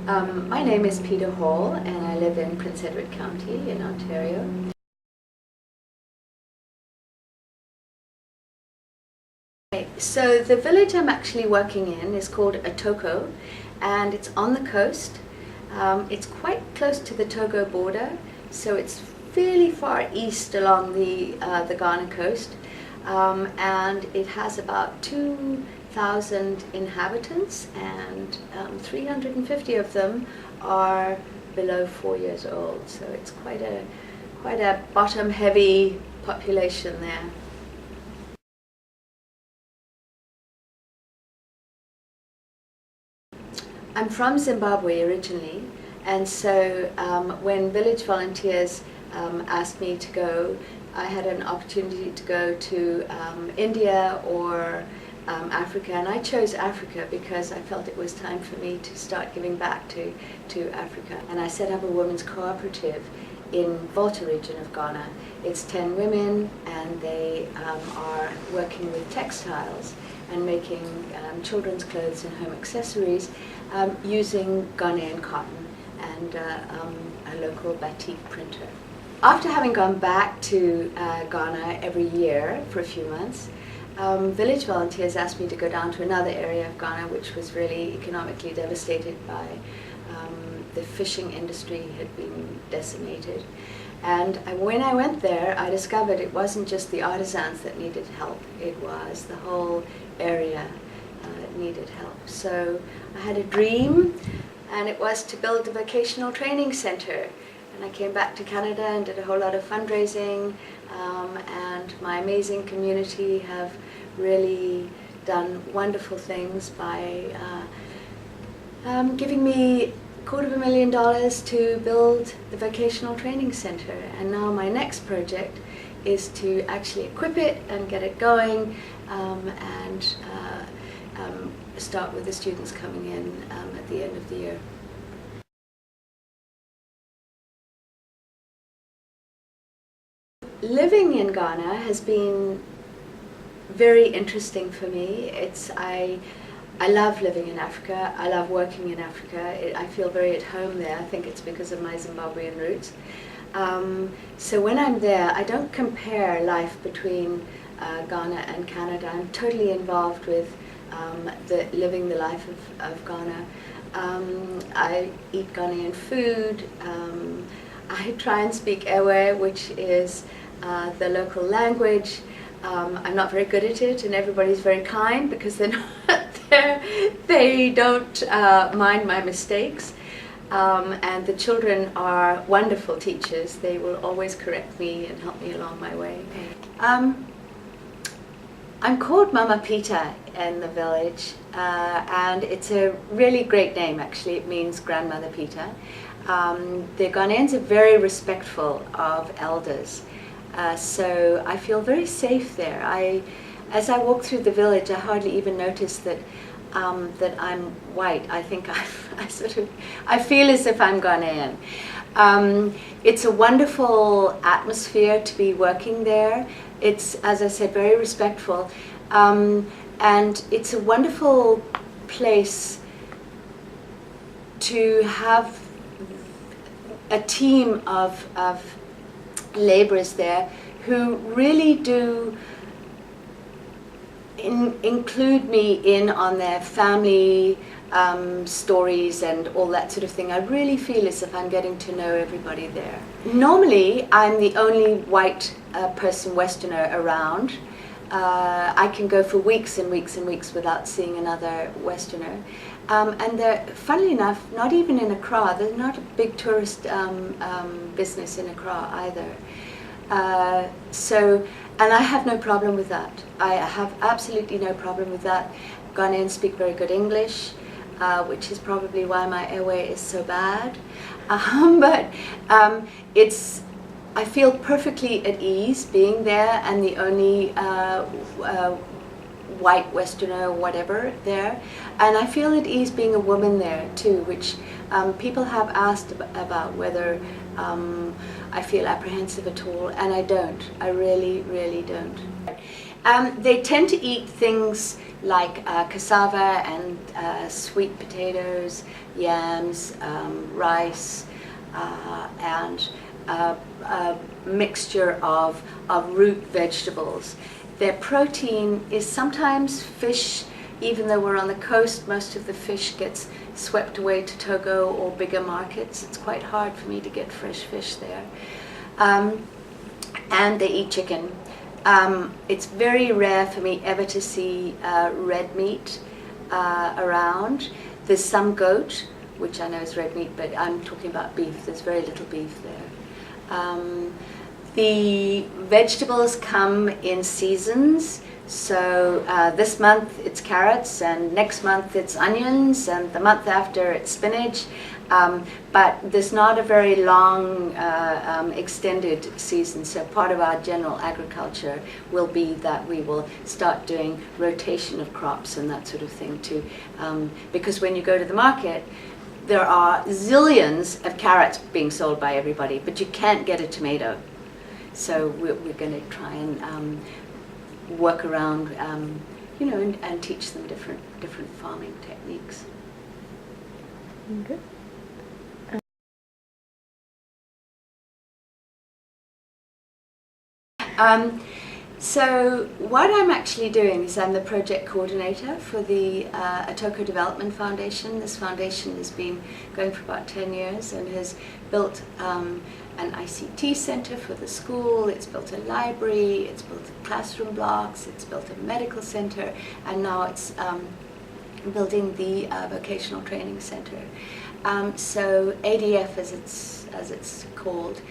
My name is Peta Hall and I live in Prince Edward County in Ontario. So the village I'm actually working in is called Atorkor and it's on the coast. It's quite close to the Togo border, so it's fairly far east along the Ghana coast, and it has about 2,000 inhabitants, and 350 of them are below 4 years old. So it's quite a bottom-heavy population there. I'm from Zimbabwe originally, and so when village volunteers asked me to go, I had an opportunity to go to India or Africa, and I chose Africa because I felt it was time for me to start giving back to Africa. And I set up a women's cooperative in Volta region of Ghana. It's 10 women, and they are working with textiles and making children's clothes and home accessories using Ghanaian cotton and a local batik printer. After having gone back to Ghana every year for a few months, village volunteers asked me to go down to another area of Ghana which was really economically devastated by the fishing industry had been decimated. And when I went there, I discovered it wasn't just the artisans that needed help, it was the whole area needed help. So I had a dream, and it was to build a vocational training center. And I came back to Canada and did a whole lot of fundraising, and my amazing community have really done wonderful things by giving me $250,000 to build the vocational training center. And now my next project is to actually equip it and get it going, and start with the students coming in at the end of the year. Living in Ghana has been very interesting for me. I love living in Africa. I love working in Africa. I feel very at home there. I think it's because of my Zimbabwean roots. So when I'm there, I don't compare life between Ghana and Canada. I'm totally involved with living the life of Ghana. I eat Ghanaian food. I try and speak Ewe, which is the local language. I'm not very good at it, and everybody's very kind because they're not there. They don't mind my mistakes. And the children are wonderful teachers. They will always correct me and help me along my way. I'm called Mama Peta in the village, and it's a really great name actually. It means Grandmother Peta. The Ghanaians are very respectful of elders, so I feel very safe there. As I walk through the village, I hardly even notice that I'm white. I think I feel as if I'm Ghanaian. It's a wonderful atmosphere to be working there. It's, as I said, very respectful, and it's a wonderful place to have a team of laborers there who really do include me in on their family stories and all that sort of thing. I really feel as if I'm getting to know everybody there. Normally, I'm the only white person, Westerner, around. I can go for weeks and weeks and weeks without seeing another Westerner. And they're, funnily enough, not even in Accra. There's not a big tourist business in Accra either. And I have no problem with that. I have absolutely no problem with that. Ghanaians speak very good English, which is probably why my Ewe is so bad. I feel perfectly at ease being there, and the only white Westerner, whatever, there. And I feel at ease being a woman there too, which people have asked about whether I feel apprehensive at all, and I don't. I really, really don't. They tend to eat things like cassava and sweet potatoes, yams, rice, and a mixture of root vegetables. Their protein is sometimes fish. Even though we're on the coast, most of the fish gets swept away to Togo or bigger markets. It's quite hard for me to get fresh fish there. And they eat chicken. It's very rare for me ever to see red meat around. There's some goat, which I know is red meat, but I'm talking about beef. There's very little beef there. The vegetables come in seasons. So this month it's carrots, and next month it's onions, and the month after it's spinach. But there's not a very long extended season, so part of our general agriculture will be that we will start doing rotation of crops and that sort of thing too. Because when you go to the market, there are zillions of carrots being sold by everybody, but you can't get a tomato. So we're going to try and work around, and teach them different farming techniques. Good. So what I'm actually doing is I'm the project coordinator for the Atorkor Development Foundation. This foundation has been going for about 10 years and has built an ICT center for the school, it's built a library, it's built classroom blocks, it's built a medical center, and now it's building the vocational training center. So ADF, as it's called,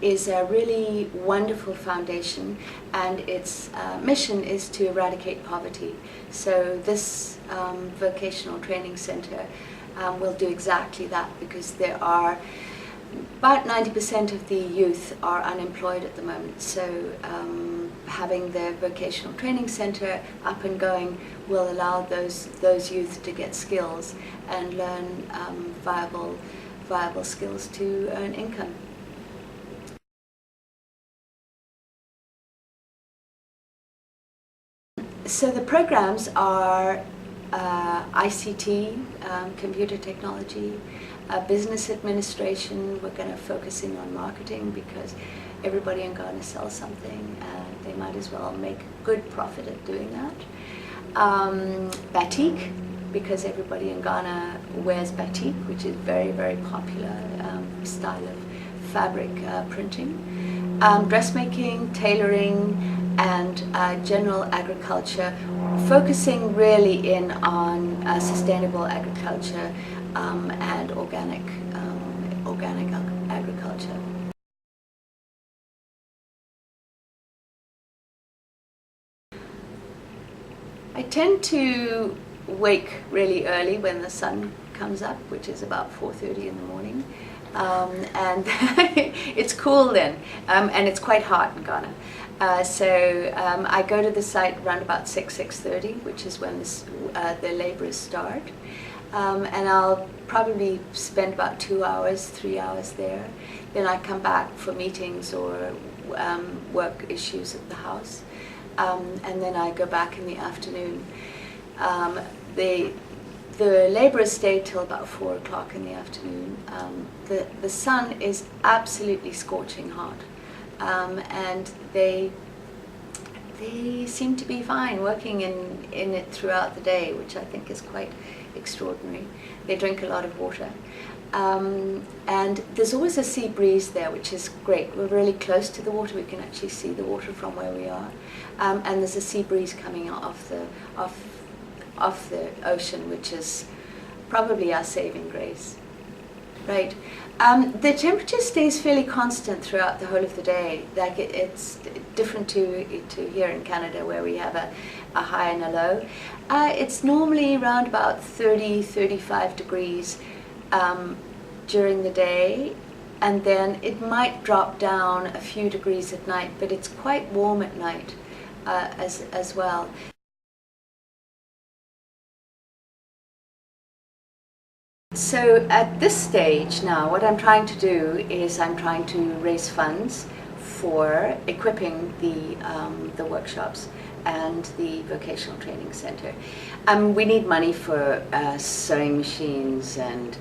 is a really wonderful foundation, and its mission is to eradicate poverty. So this vocational training center will do exactly that, because there are about 90% of the youth are unemployed at the moment. So having the vocational training center up and going will allow those youth to get skills and learn viable skills to earn income. So the programs are ICT, computer technology, business administration. We're going to focus in on marketing because everybody in Ghana sells something and they might as well make good profit at doing that. Batik, because everybody in Ghana wears batik, which is very, very popular style of fabric printing. Dressmaking, tailoring, and general agriculture, focusing really in on sustainable agriculture and organic agriculture. I tend to wake really early when the sun comes up, which is about 4:30 in the morning. And it's cool then, and it's quite hot in Ghana. So I go to the site around about 6:30, which is when the labourers start. And I'll probably spend about 2 hours, 3 hours there. Then I come back for meetings or work issues at the house. And then I go back in the afternoon. The labourers stay till about 4 o'clock in the afternoon. The sun is absolutely scorching hot, and they seem to be fine working in it throughout the day, which I think is quite extraordinary. They drink a lot of water. And there's always a sea breeze there, which is great. We're really close to the water. We can actually see the water from where we are. And there's a sea breeze coming off the ocean, which is probably our saving grace. Right. The temperature stays fairly constant throughout the whole of the day. Like it's different to here in Canada, where we have a high and a low. It's normally around about 30-35 degrees during the day, and then it might drop down a few degrees at night, but it's quite warm at night as well. So at this stage now, what I'm trying to do is I'm trying to raise funds for equipping the workshops. and the Vocational Training Center. We need money for sewing machines and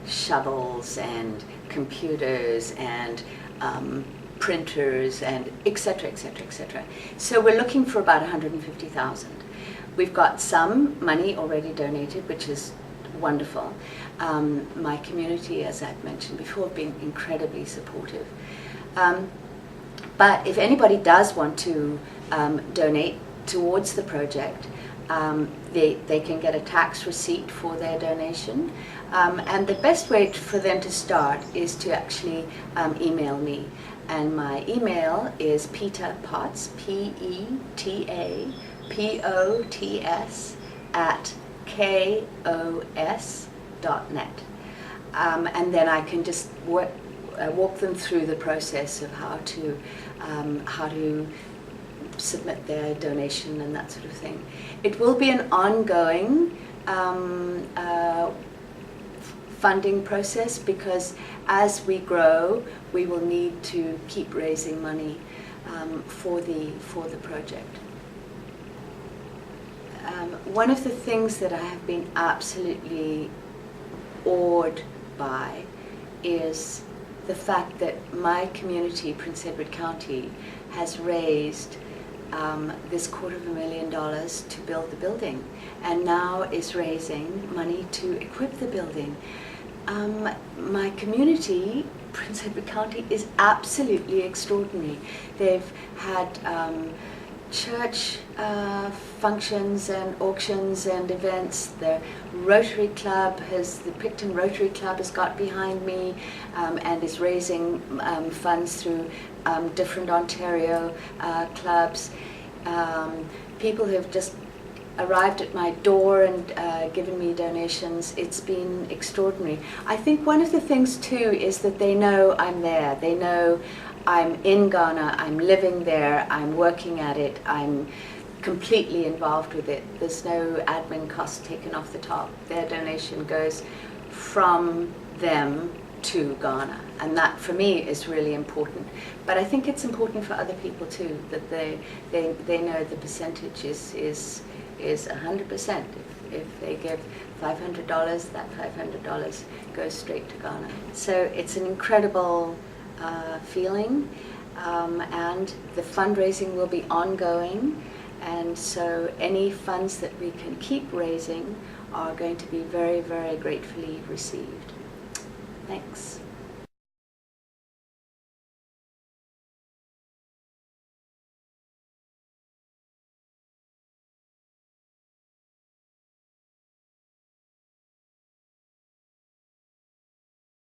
shovels and computers and printers and et cetera, et cetera, et cetera. So we're looking for about 150,000. We've got some money already donated, which is wonderful. My community, as I've mentioned before, have been incredibly supportive. But if anybody does want to donate towards the project, they can get a tax receipt for their donation. And the best way for them to start is to actually email me. And my email is Peta Potts, PETA POTS @KOS.net. And then I can just walk them through the process of how to submit their donation and that sort of thing. It will be an ongoing funding process, because as we grow, we will need to keep raising money for the project. One of the things that I have been absolutely awed by is the fact that my community, Prince Edward County, has raised this $250,000 to build the building, and now is raising money to equip the building. My community, Prince Edward County, is absolutely extraordinary. They've had church functions and auctions and events. The Rotary Club the Picton Rotary Club has got behind me and is raising funds through different Ontario clubs. People have just arrived at my door and given me donations. It's been extraordinary. I think one of the things too is that they know I'm there. They know I'm in Ghana, I'm living there, I'm working at it, I'm completely involved with it. There's no admin cost taken off the top. Their donation goes from them to Ghana, and that for me is really important. But I think it's important for other people too, that they know the percentage is 100%. If they give $500, that $500 goes straight to Ghana. So it's an incredible feeling, and the fundraising will be ongoing, and so any funds that we can keep raising are going to be very, very gratefully received. Thanks.